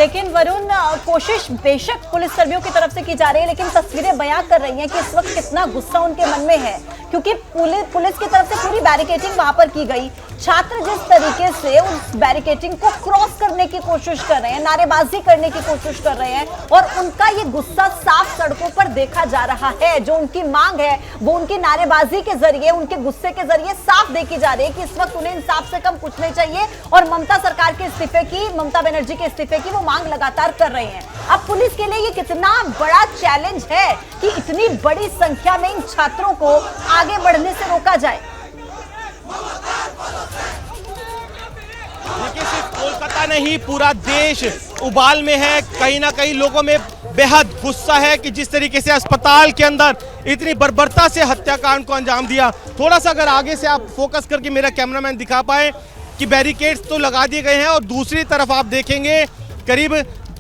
लेकिन वरुण, कोशिश बेशक पुलिस कर्मियों की तरफ से की जा रही है, लेकिन तस्वीरें बयां कर रही हैं कि इस वक्त कितना गुस्सा उनके मन में है, क्योंकि पुलिस की तरफ से पूरी बैरिकेडिंग वहां पर की गई। छात्र जिस तरीके से उस बैरिकेडिंग को क्रॉस करने की कोशिश कर रहे हैं, नारेबाजी करने की कोशिश कर रहे हैं, और उनका ये गुस्सा साफ सड़कों पर देखा जा रहा है। जो उनकी मांग है वो उनकी नारेबाजी के जरिए, उनके गुस्से के जरिए साफ देखी जा रही है कि इस वक्त उन्हें इंसाफ से कम कुछ नहीं चाहिए, और ममता सरकार के इस्तीफे की, ममता बनर्जी के इस्तीफे की वो मांग लगातार कर रहे हैं। अब पुलिस के लिए ये कितना बड़ा चैलेंज है कि इतनी बड़ी संख्या में इन छात्रों को आगे बढ़ने से रोका जाए। देखिए, सिर्फ कोलकाता नहीं, पूरा देश उबाल में है। कहीं ना कहीं लोगों में बेहद गुस्सा है कि जिस तरीके से अस्पताल के अंदर इतनी बर्बरता से हत्याकांड को अंजाम दिया। थोड़ा सा अगर आगे से आप फोकस करके मेरा कैमरामैन दिखा पाए कि बैरिकेड्स तो लगा दिए गए हैं, और दूसरी तरफ आप देखेंगे करीब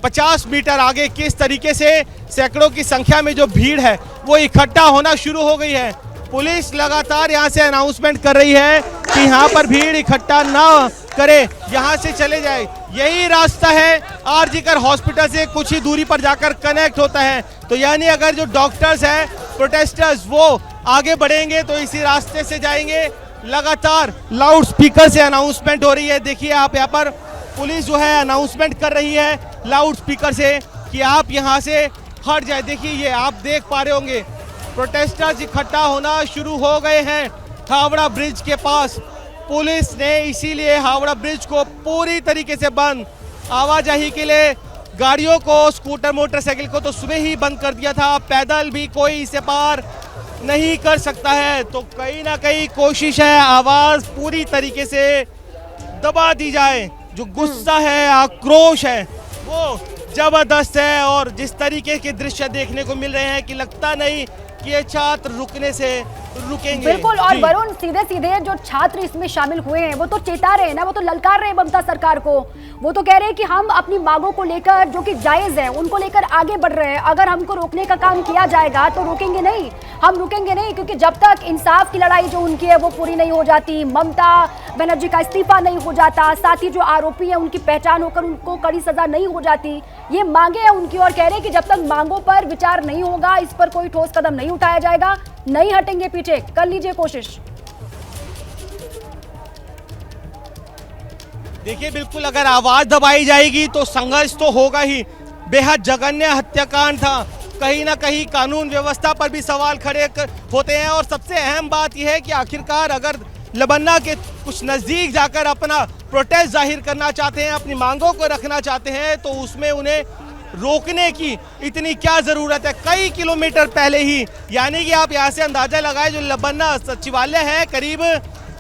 50 मीटर आगे किस तरीके से सैकड़ों की संख्या में जो भीड़ है वो इकट्ठा होना शुरू हो गई है। पुलिस लगातार यहाँ से अनाउंसमेंट कर रही है कि यहाँ पर भीड़ इकट्ठा ना करे, यहाँ से चले जाए। यही रास्ता है आरजीकर हॉस्पिटल से कुछ ही दूरी पर जाकर कनेक्ट होता है। तो यानी अगर जो डॉक्टर्स हैं, प्रोटेस्टर्स, वो आगे बढ़ेंगे तो इसी रास्ते से जाएंगे। लगातार लाउड स्पीकर से अनाउंसमेंट हो रही है। देखिए आप, यहाँ पर पुलिस जो है अनाउंसमेंट कर रही है लाउड स्पीकर से कि आप यहाँ से हट जाए। देखिए ये आप देख पा रहे होंगे, प्रोटेस्टर्स इकट्ठा होना शुरू हो गए हैं हावड़ा ब्रिज के पास। पुलिस ने इसीलिए हावड़ा ब्रिज को पूरी तरीके से बंद, आवाजाही के लिए गाड़ियों को, स्कूटर मोटरसाइकिल को तो सुबह ही बंद कर दिया था। पैदल भी कोई इसे पार नहीं कर सकता है। तो कहीं ना कहीं कोशिश है आवाज पूरी तरीके से दबा दी जाए। जो गुस्सा है, आक्रोश है, वो जबरदस्त है। और जिस तरीके के दृश्य देखने को मिल रहे हैं कि लगता नहीं कि ये छात्र रुकने से रुकेंगे। बिल्कुल, और वरुण, सीधे सीधे जो छात्र इसमें शामिल हुए हैं वो तो चेता रहे हैं ना, वो तो ललकार रहे हैं ममता सरकार को। वो तो कह रहे हैं कि हम अपनी मांगों को लेकर, जो कि जायज है, उनको लेकर आगे बढ़ रहे हैं। अगर हमको रोकने का काम किया जाएगा तो रुकेंगे नहीं, हम रुकेंगे नहीं, क्योंकि जब तक इंसाफ की लड़ाई जो उनकी है वो पूरी नहीं हो जाती, ममता बनर्जी का इस्तीफा नहीं हो जाता, साथ ही जो आरोपी है उनकी पहचान होकर उनको कड़ी सजा नहीं हो जाती, ये मांगे हैं उनकी। और कह रहे हैं कि जब तक मांगों पर विचार नहीं होगा, इस पर कोई ठोस कदम नहीं उठाया जाएगा, नहीं हटेंगे पीछे। कर लीजिए कोशिश। देखिए, बिल्कुल अगर आवाज दबाई जाएगी तो संघर्ष तो होगा ही। बेहद जघन्य हत्याकांड था, कहीं ना कहीं कानून व्यवस्था पर भी सवाल खड़े होते हैं। और सबसे अहम बात यह है कि आखिरकार अगर लबन्ना के कुछ नजदीक जाकर अपना प्रोटेस्ट जाहिर करना चाहते हैं, अपनी मांगों को रखना चाहते हैं, तो उसमें उन्हें रोकने की इतनी क्या जरूरत है। कई किलोमीटर पहले ही, यानी कि आप यहाँ से अंदाजा लगाए, जो लबन्ना सचिवालय है करीब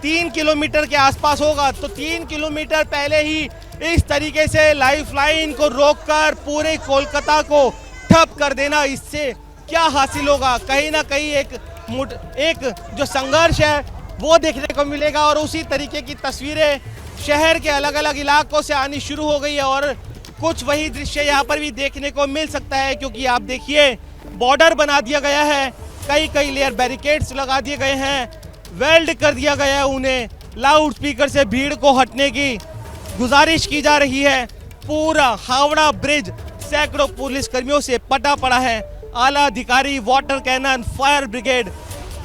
3 किलोमीटर के आसपास होगा, तो 3 किलोमीटर पहले ही इस तरीके से लाइफलाइन को रोककर पूरे कोलकाता को ठप कर देना, इससे क्या हासिल होगा। कहीं ना कहीं एक जो संघर्ष है वो देखने को मिलेगा। और उसी तरीके की तस्वीरें शहर के अलग अलग इलाकों से आनी शुरू हो गई है, और कुछ वही दृश्य यहाँ पर भी देखने को मिल सकता है। क्योंकि आप देखिए, बॉर्डर बना दिया गया है, कई लेयर बैरिकेड्स लगा दिए गए हैं, वेल्ड कर दिया गया है उन्हें। लाउड स्पीकर से भीड़ को हटने की गुजारिश की जा रही है। पूरा हावड़ा ब्रिज सैकड़ों पुलिस कर्मियों से पटा पड़ा है। आला अधिकारी, वाटर कैनन, फायर ब्रिगेड,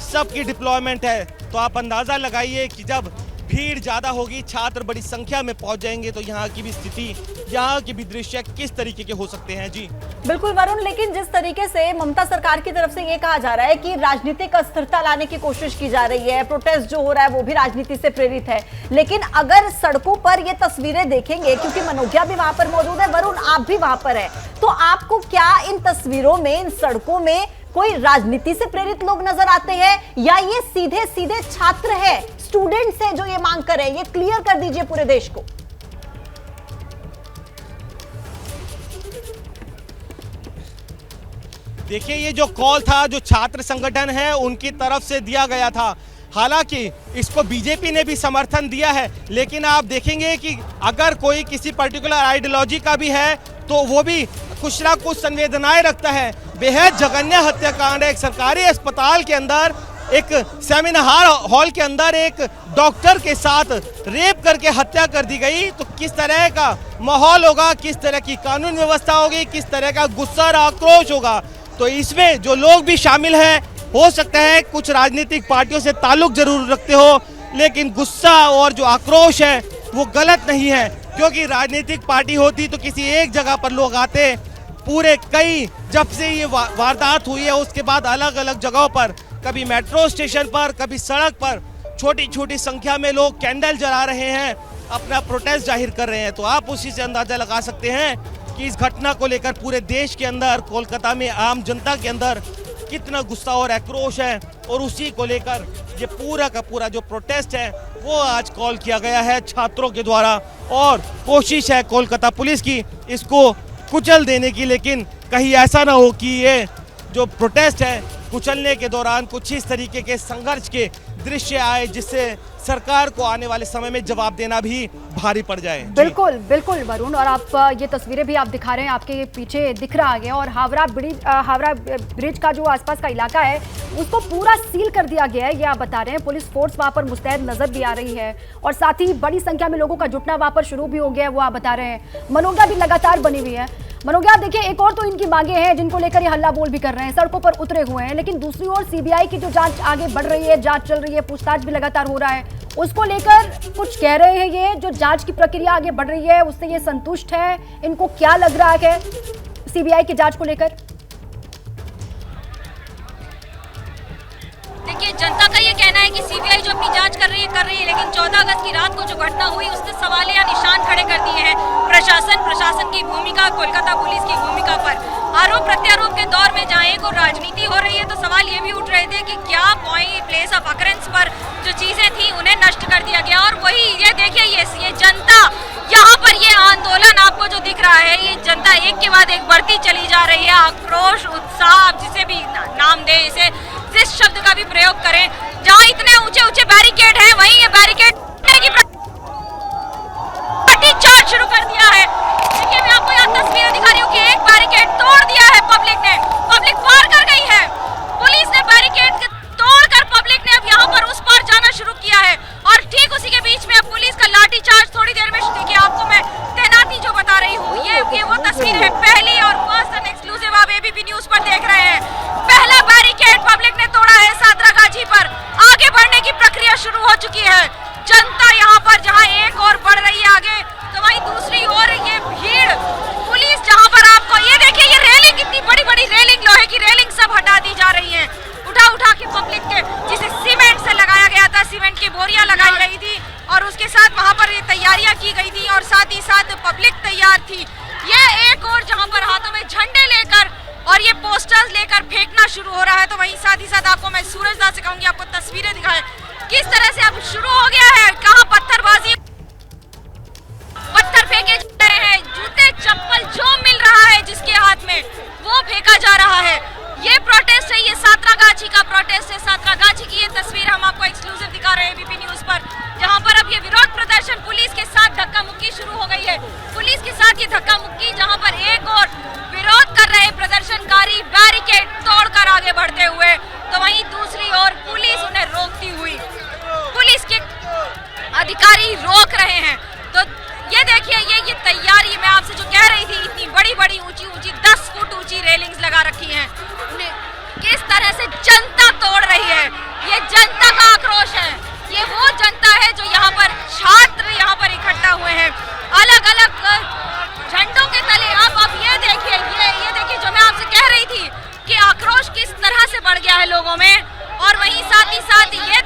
सबकी डिप्लॉयमेंट है। तो आप अंदाजा लगाइए कि जब भीड़ ज्यादा होगी, छात्र बड़ी संख्या में पहुंच जाएंगे, तो यहाँ की भी स्थिति, यहाँ के भी दृश्य किस तरीके के हो सकते हैं। जी बिल्कुल वरुण, लेकिन जिस तरीके से ममता सरकार की तरफ से ये कहा जा रहा है कि राजनीतिक अस्थिरता लाने की कोशिश की जा रही है, प्रोटेस्ट जो हो रहा है वो भी राजनीति से प्रेरित है, लेकिन अगर सड़कों पर ये तस्वीरें देखेंगे, क्योंकि मनोज्ञा भी वहां पर मौजूद है, वरुण आप भी वहां पर है, तो आपको क्या इन तस्वीरों में, इन सड़कों में कोई राजनीति से प्रेरित लोग नजर आते हैं, या ये सीधे सीधे छात्र है, स्टूडेंट्स हैं जो ये मांग कर रहे हैं? ये क्लियर कर दीजिए पूरे देश को। देखिए, ये जो कॉल था, जो छात्र संगठन है उनकी तरफ से दिया गया था। हालांकि इसको बीजेपी ने भी समर्थन दिया है, लेकिन आप देखेंगे कि अगर कोई किसी पर्टिकुलर आइडियोलॉजी का भी है तो वो भी कुछ ना कुछ संवेदनाएं रखता है। बेहद जघन्य हत्याकांड है, एक सरकारी अस्पताल के अंदर एक सेमिनार हॉल के अंदर एक डॉक्टर के साथ रेप करके हत्या कर दी गई, तो किस तरह का माहौल होगा, किस तरह की कानून व्यवस्था होगी, किस तरह का गुस्सा और आक्रोश होगा। तो इसमें जो लोग भी शामिल हैं, हो सकता है कुछ राजनीतिक पार्टियों से ताल्लुक जरूर रखते हो, लेकिन गुस्सा और जो आक्रोश है वो गलत नहीं है, क्योंकि राजनीतिक पार्टी होती तो किसी एक जगह पर लोग आते। पूरे कई जब से ये वारदात हुई है उसके बाद अलग अलग जगहों पर, कभी मेट्रो स्टेशन पर, कभी सड़क पर छोटी छोटी संख्या में लोग कैंडल जला रहे हैं, अपना प्रोटेस्ट जाहिर कर रहे हैं। तो आप उसी से अंदाजा लगा सकते हैं कि इस घटना को लेकर पूरे देश के अंदर, कोलकाता में आम जनता के अंदर कितना गुस्सा और आक्रोश है। और उसी को लेकर ये पूरा का पूरा जो प्रोटेस्ट है वो आज कॉल किया गया है छात्रों के द्वारा, और कोशिश है कोलकाता पुलिस की इसको कुचल देने की। लेकिन कहीं ऐसा ना हो कि ये जो प्रोटेस्ट है कुचलने के दौरान कुछ इस तरीके के संघर्ष के दृश्य आए जिससे सरकार को आने वाले समय में जवाब देना भी भारी पड़ जाए। बिल्कुल बिल्कुल वरुण, और आप ये तस्वीरें भी आप दिखा रहे हैं, आपके पीछे दिख रहा है। और हावड़ा ब्रिज का जो आसपास का इलाका है उसको पूरा सील कर दिया गया है, ये आप बता रहे हैं। पुलिस फोर्स वहां पर मुस्तैद नजर भी आ रही है, और साथ ही बड़ी संख्या में लोगों का जुटना वहां पर शुरू भी हो गया है, वो आप बता रहे हैं। मनोज्ञा भी लगातार बनी हुई है। मनोज्ञा, देखिए, एक और तो इनकी मांगे हैं जिनको लेकर ये हल्ला बोल भी कर रहे हैं, सड़कों पर उतरे हुए हैं, लेकिन दूसरी ओर सीबीआई की जो जांच आगे बढ़ रही है, जांच चल रही है, पूछताछ भी लगातार हो रहा है, उसको लेकर कुछ कह रहे हैं। ये जो जांच की प्रक्रिया आगे बढ़ रही है उससे ये संतुष्ट है, इनको क्या लग रहा है सीबीआई की जांच को लेकर? देखिए, जनता का ये कहना है कि सीबीआई जो अपनी जांच कर रही है, लेकिन 14 अगस्त की रात को जो घटना हुई उसने सवालिया निशान खड़े कर दिए हैं प्रशासन की भूमिका, कोलकाता पुलिस की भूमिका पर। आरोप प्रत्यारोप के दौर में जहाँ एक और राजनीति हो रही है, तो सवाल ये भी उठ रहे थे कि क्या प्लेस ऑफ अकरेंस पर जो चीजें थी उन्हें नष्ट कर दिया गया। और वही ये देखिए, ये जनता, यहाँ पर ये आंदोलन आपको जो दिख रहा है, ये जनता एक के बाद एक बढ़ती चली जा रही है। आक्रोश, उत्साह, जिसे भी नाम दे, इसे जिस शब्द का भी प्रयोग करें, जहाँ इतने ऊंचे ऊंचे बैरिकेड हैं, वहीं ये बैरिकेड चार्ज शुरू कर दिया है। देखिए, मैं आपको यहाँ तस्वीरें दिखा रही हूँ कि एक बैरिकेड तोड़ दिया है पब्लिक ने, पब्लिक पार कर गई है। पुलिस ने बैरिकेड तोड़कर पब्लिक ने अब यहाँ पर उस पार जाना शुरू किया है, और ठीक उसी के बीच में अब पुलिस का लाठी चार्ज थोड़ी देर में। देखिए, आपको मैं तैनाती जो बता रही हूँ, ये वो तस्वीर है, पहली और फर्स्ट एंड एक्सक्लूसिव आप एबीपी न्यूज पर देख रहे हैं। पहला बैरिकेड पब्लिक ने तोड़ा है सातरागाछी पर, आगे बढ़ने की प्रक्रिया शुरू हो चुकी है। जनता यहाँ पर जहाँ एक और बढ़ रही है आगे, तो वहीं दूसरी ओर ये भीड़, पुलिस जहाँ पर आपको ये देखिए, ये रेलिंग, इतनी बड़ी बड़ी रेलिंग, लोहे की रेलिंग सब हटा दी जा रही है, उठा के पब्लिक के, जिसे सीमेंट से लगाया गया था, सीमेंट की बोरियां लगाई गई थी, और उसके साथ वहां पर ये तैयारियां की गई थी, और साथ ही साथ पब्लिक तैयार थी। ये एक और जहां पर हाथों में झंडे लेकर और ये पोस्टर्स लेकर फेंकना शुरू हो रहा है, तो वहीं साथ ही साथ आपको मैं सूरजदास से कहूंगी, आपको तस्वीरें दिखाएं किस तरह से अब शुरू हो गया है। कहाँ पत्थरबाजी, पत्थर फेंके जा रहे हैं, जूते चप्पल जो मिल रहा है जिसके हाथ में वो फेंका जा रहा है। ये प्रोटेस्ट है, ये सातरागाछी का प्रोटेस्ट है। सातरागाछी की ये तस्वीर हम आपको एक्सक्लूसिव दिखा रहे हैं एबीपी न्यूज पर, जहां पर अब ये विरोध प्रदर्शन, पुलिस के साथ धक्का मुक्की शुरू हो गई है। पुलिस के साथ ये धक्का मुक्की, जहां पर एक और विरोध कर रहे प्रदर्शनकारी बैरिकेड तोड़कर आगे बढ़ते हुए, तो वहीं दूसरी ओर पुलिस उन्हें रोकती हुई, पुलिस के अधिकारी रोक रहे हैं। तो ये देखिए, ये तैयारी मैं आपसे जो कह रही थी, इतनी बड़ी बड़ी ऊंची 10 फुट ऊंची रेलिंग्स लगा रखी हैं, उन्हें किस तरह से जनता तोड़ रही है। ये जनता का आक्रोश है, ये वो जनता है जो यहाँ पर छात्र यहाँ पर इकट्ठा हुए हैं अलग अलग झंडों के तले। आप ये देखिए, ये देखिए, जो मैं आपसे कह रही थी कि आक्रोश किस तरह से बढ़ गया है लोगों में।